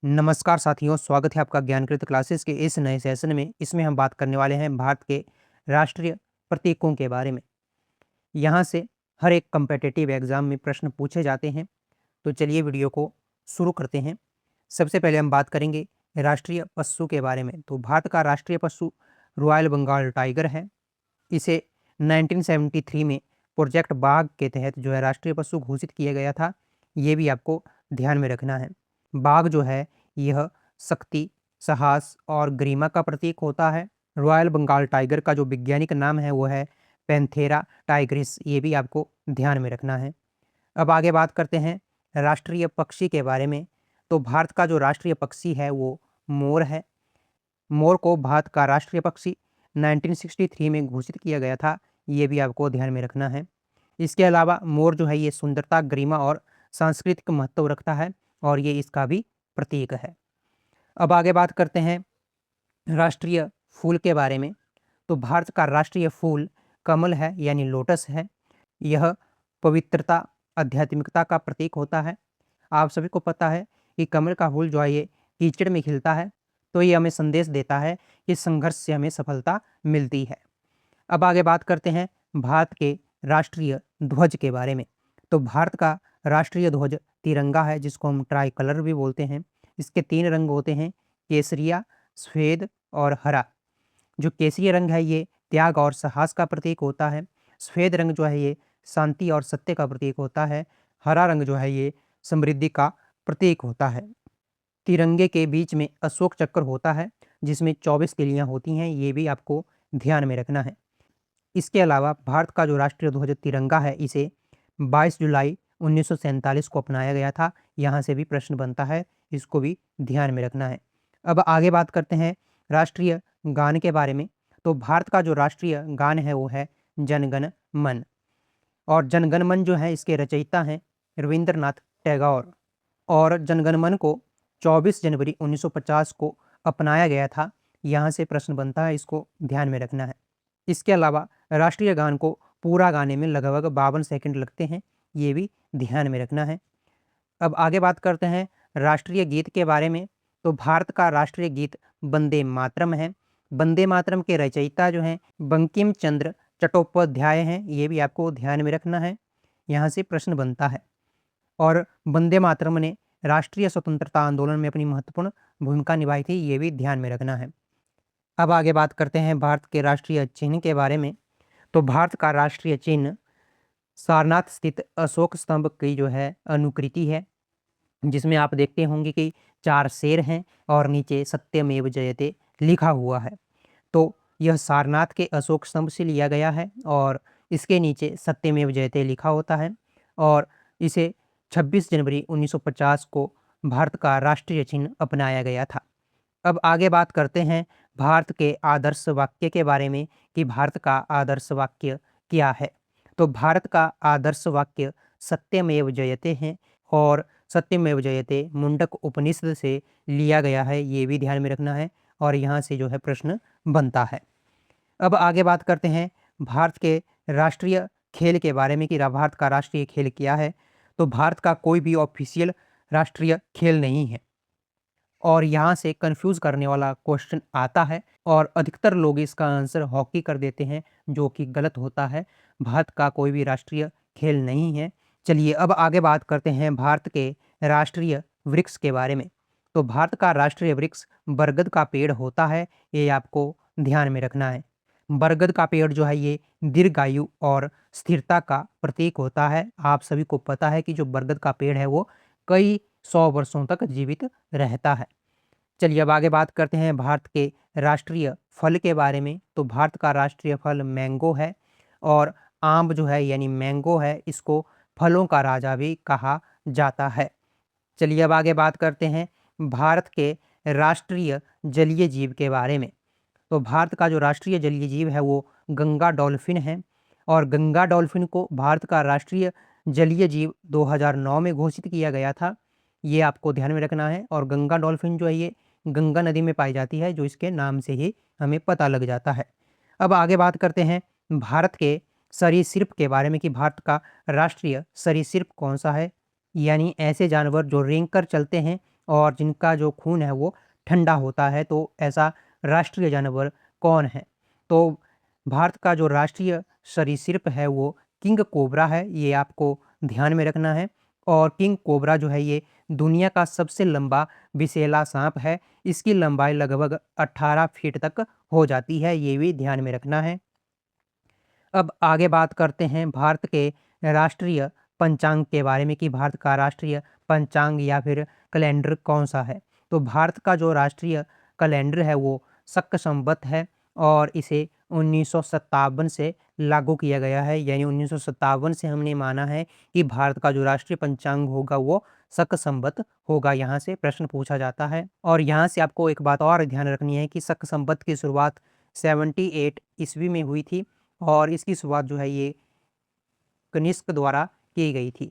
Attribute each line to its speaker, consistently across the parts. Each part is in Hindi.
Speaker 1: नमस्कार साथियों, स्वागत है आपका ज्ञानकृत क्लासेस के इस नए सेशन में। इसमें हम बात करने वाले हैं भारत के राष्ट्रीय प्रतीकों के बारे में। यहाँ से हर एक कम्पिटिटिव एग्जाम में प्रश्न पूछे जाते हैं। तो चलिए वीडियो को शुरू करते हैं। सबसे पहले हम बात करेंगे राष्ट्रीय पशु के बारे में। तो भारत का राष्ट्रीय पशु रॉयल बंगाल टाइगर है। इसे 1973 में प्रोजेक्ट बाघ के तहत जो है राष्ट्रीय पशु घोषित किया गया था। ये भी आपको ध्यान में रखना है। बाघ जो है यह शक्ति, साहस और गरिमा का प्रतीक होता है। रॉयल बंगाल टाइगर का जो वैज्ञानिक नाम है वो है पैंथेरा टाइग्रिस। ये भी आपको ध्यान में रखना है। अब आगे बात करते हैं राष्ट्रीय पक्षी के बारे में। तो भारत का जो राष्ट्रीय पक्षी है वो मोर है। मोर को भारत का राष्ट्रीय पक्षी 1963 में घोषित किया गया था। ये भी आपको ध्यान में रखना है। इसके अलावा मोर जो है ये सुंदरता, गरिमा और सांस्कृतिक महत्व रखता है और ये इसका भी प्रतीक है। अब आगे बात करते हैं राष्ट्रीय फूल के बारे में। तो भारत का राष्ट्रीय फूल कमल है, यानी लोटस है। यह पवित्रता, आध्यात्मिकता का प्रतीक होता है। आप सभी को पता है कि कमल का फूल जो है ये कीचड़ में खिलता है। तो ये हमें संदेश देता है कि संघर्ष से हमें सफलता मिलती है। अब आगे बात करते हैं भारत के राष्ट्रीय ध्वज के बारे में। तो भारत का राष्ट्रीय ध्वज तिरंगा है, जिसको हम ट्राई कलर भी बोलते हैं। इसके 3 रंग होते हैं, केसरिया, सफ़ेद और हरा। जो केसरी रंग है ये त्याग और साहस का प्रतीक होता है। सफ़ेद रंग जो है ये शांति और सत्य का प्रतीक होता है। हरा रंग जो है ये समृद्धि का प्रतीक होता है। तिरंगे के बीच में अशोक चक्र होता है, जिसमें 24 तिलियां होती हैं। ये भी आपको ध्यान में रखना है। इसके अलावा भारत का जो राष्ट्रीय ध्वज तिरंगा है, इसे 22 जुलाई 1947 को अपनाया गया था। यहाँ से भी प्रश्न बनता है, इसको भी ध्यान में रखना है। अब आगे बात करते हैं राष्ट्रीय गान के बारे में। तो भारत का जो राष्ट्रीय गान है वो है जनगण मन। और जनगण मन जो है इसके रचयिता हैं रविंद्रनाथ टैगोर। और जनगण मन को 24 जनवरी 1950 को अपनाया गया था। यहाँ से प्रश्न बनता है, इसको ध्यान में रखना है। इसके अलावा राष्ट्रीय गान को पूरा गाने में लगभग 52 सेकंड लगते हैं। ये भी ध्यान में रखना है। अब आगे बात करते हैं राष्ट्रीय गीत के बारे में। तो भारत का राष्ट्रीय गीत वंदे मातरम है। वंदे मातरम के रचयिता जो हैं बंकिम चंद्र चट्टोपाध्याय हैं। ये भी आपको ध्यान में रखना है, यहाँ से प्रश्न बनता है। और वंदे मातरम ने राष्ट्रीय स्वतंत्रता आंदोलन में अपनी महत्वपूर्ण भूमिका निभाई थी। ये भी ध्यान में रखना है। अब आगे बात करते हैं भारत के राष्ट्रीय चिन्ह के बारे में। तो भारत का राष्ट्रीय चिन्ह सारनाथ स्थित अशोक स्तंभ की जो है अनुकृति है, जिसमें आप देखते होंगे कि 4 शेर हैं और नीचे सत्यमेव जयते लिखा हुआ है। तो यह सारनाथ के अशोक स्तंभ से लिया गया है और इसके नीचे सत्यमेव जयते लिखा होता है। और इसे 26 जनवरी 1950 को भारत का राष्ट्रीय चिन्ह अपनाया गया था। अब आगे बात करते हैं भारत के आदर्श वाक्य के बारे में कि भारत का आदर्श वाक्य क्या है। तो भारत का आदर्श वाक्य सत्यमेव जयते हैं और सत्यमेव जयते मुंडक उपनिषद से लिया गया है। ये भी ध्यान में रखना है और यहाँ से जो है प्रश्न बनता है। अब आगे बात करते हैं भारत के राष्ट्रीय खेल के बारे में कि भारत का राष्ट्रीय खेल क्या है। तो भारत का कोई भी ऑफिशियल राष्ट्रीय खेल नहीं है और यहाँ से कंफ्यूज करने वाला क्वेश्चन आता है और अधिकतर लोग इसका आंसर हॉकी कर देते हैं, जो कि गलत होता है। भारत का कोई भी राष्ट्रीय खेल नहीं है। चलिए अब आगे बात करते हैं भारत के राष्ट्रीय वृक्ष के बारे में। तो भारत का राष्ट्रीय वृक्ष बरगद का पेड़ होता है। ये आपको ध्यान में रखना है। बरगद का पेड़ जो है ये दीर्घायु और स्थिरता का प्रतीक होता है। आप सभी को पता है कि जो बरगद का पेड़ है वो कई 100 वर्षों तक जीवित रहता है। चलिए अब आगे बात करते हैं भारत के राष्ट्रीय फल के बारे में। तो भारत का राष्ट्रीय फल मैंगो है और आम जो है यानी मैंगो है, इसको फलों का राजा भी कहा जाता है। चलिए अब आगे बात करते हैं भारत के राष्ट्रीय जलीय जीव के बारे में। तो भारत का जो राष्ट्रीय जलीय जीव है वो गंगा डॉल्फिन है और गंगा डॉल्फिन को भारत का राष्ट्रीय जलीय जीव 2009 में घोषित किया गया था। ये आपको ध्यान में रखना है। और गंगा डॉल्फिन जो है ये गंगा नदी में पाई जाती है, जो इसके नाम से ही हमें पता लग जाता है। अब आगे बात करते हैं भारत के सरीसृप के बारे में कि भारत का राष्ट्रीय सरीसृप कौन सा है, यानी ऐसे जानवर जो रेंग कर चलते हैं और जिनका जो खून है वो ठंडा होता है। तो ऐसा राष्ट्रीय जानवर कौन है? तो भारत का जो राष्ट्रीय सरीसृप है वो किंग कोबरा है, ये आपको ध्यान में रखना है। और किंग कोबरा जो है ये दुनिया का सबसे लंबा विषैला सांप है। इसकी लंबाई लगभग 18 फीट तक हो जाती है, ये भी ध्यान में रखना है। अब आगे बात करते हैं भारत के राष्ट्रीय पंचांग के बारे में कि भारत का राष्ट्रीय पंचांग या फिर कैलेंडर कौन सा है। तो भारत का जो राष्ट्रीय कैलेंडर है वो शक संवत है और इसे 1957 से लागू किया गया है। यानी 1957 से हमने माना है कि भारत का जो राष्ट्रीय पंचांग होगा वो शक संवत होगा। यहाँ से प्रश्न पूछा जाता है। और यहाँ से आपको एक बात और ध्यान रखनी है कि शक संवत की शुरुआत 78 ईस्वी में हुई थी और इसकी शुरुआत जो है ये कनिष्क द्वारा की गई थी।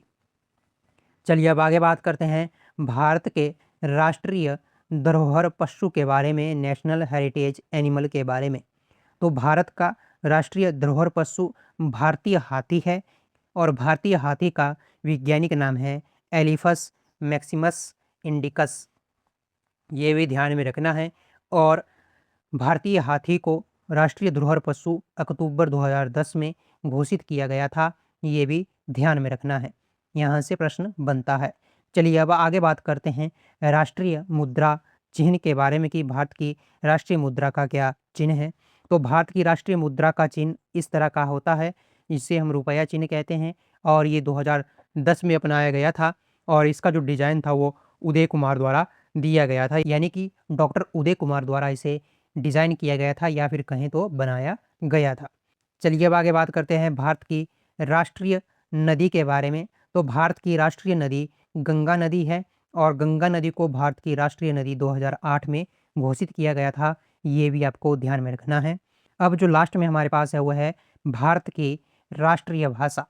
Speaker 1: चलिए अब आगे बात करते हैं भारत के राष्ट्रीय धरोहर पशु के बारे में, नेशनल हेरिटेज एनिमल के बारे में। तो भारत का राष्ट्रीय धरोहर पशु भारतीय हाथी है और भारतीय हाथी का वैज्ञानिक नाम है एलिफस मैक्सिमस इंडिकस, ये भी ध्यान में रखना है। और भारतीय हाथी को राष्ट्रीय धरोहर पशु अक्टूबर 2010 में घोषित किया गया था, ये भी ध्यान में रखना है। यहाँ से प्रश्न बनता है। चलिए अब आगे बात करते हैं राष्ट्रीय मुद्रा चिन्ह के बारे में कि भारत की राष्ट्रीय मुद्रा का क्या चिन्ह है। तो भारत की राष्ट्रीय मुद्रा का चिन्ह इस तरह का होता है, इसे हम रुपया चिन्ह कहते हैं और ये 2010 में अपनाया गया था और इसका जो डिजाइन था वो उदय कुमार द्वारा दिया गया था। यानी कि डॉक्टर उदय कुमार द्वारा इसे डिज़ाइन किया गया था या फिर कहें तो बनाया गया था। चलिए अब आगे बात करते हैं भारत की राष्ट्रीय नदी के बारे में। तो भारत की राष्ट्रीय नदी गंगा नदी है और गंगा नदी को भारत की राष्ट्रीय नदी 2008 में घोषित किया गया था, ये भी आपको ध्यान में रखना है। अब जो लास्ट में हमारे पास है वो है भारत की राष्ट्रीय भाषा।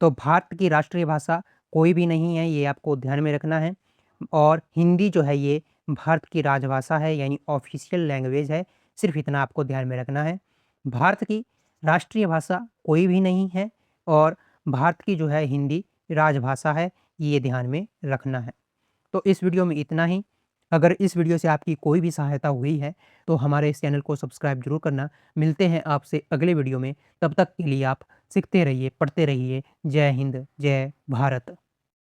Speaker 1: तो भारत की राष्ट्रीय भाषा कोई भी नहीं है, ये आपको ध्यान में रखना है। और हिंदी जो है ये भारत की राजभाषा है, यानी ऑफिशियल लैंग्वेज है, सिर्फ इतना आपको ध्यान में रखना है। भारत की राष्ट्रीय भाषा कोई भी नहीं है और भारत की जो है हिंदी राजभाषा है, ये ध्यान में रखना है। तो इस वीडियो में इतना ही। अगर इस वीडियो से आपकी कोई भी सहायता हुई है तो हमारे इस चैनल को सब्सक्राइब जरूर करना। मिलते हैं आपसे अगले वीडियो में, तब तक के लिए आप सीखते रहिए, पढ़ते रहिए। जय हिंद, जय भारत।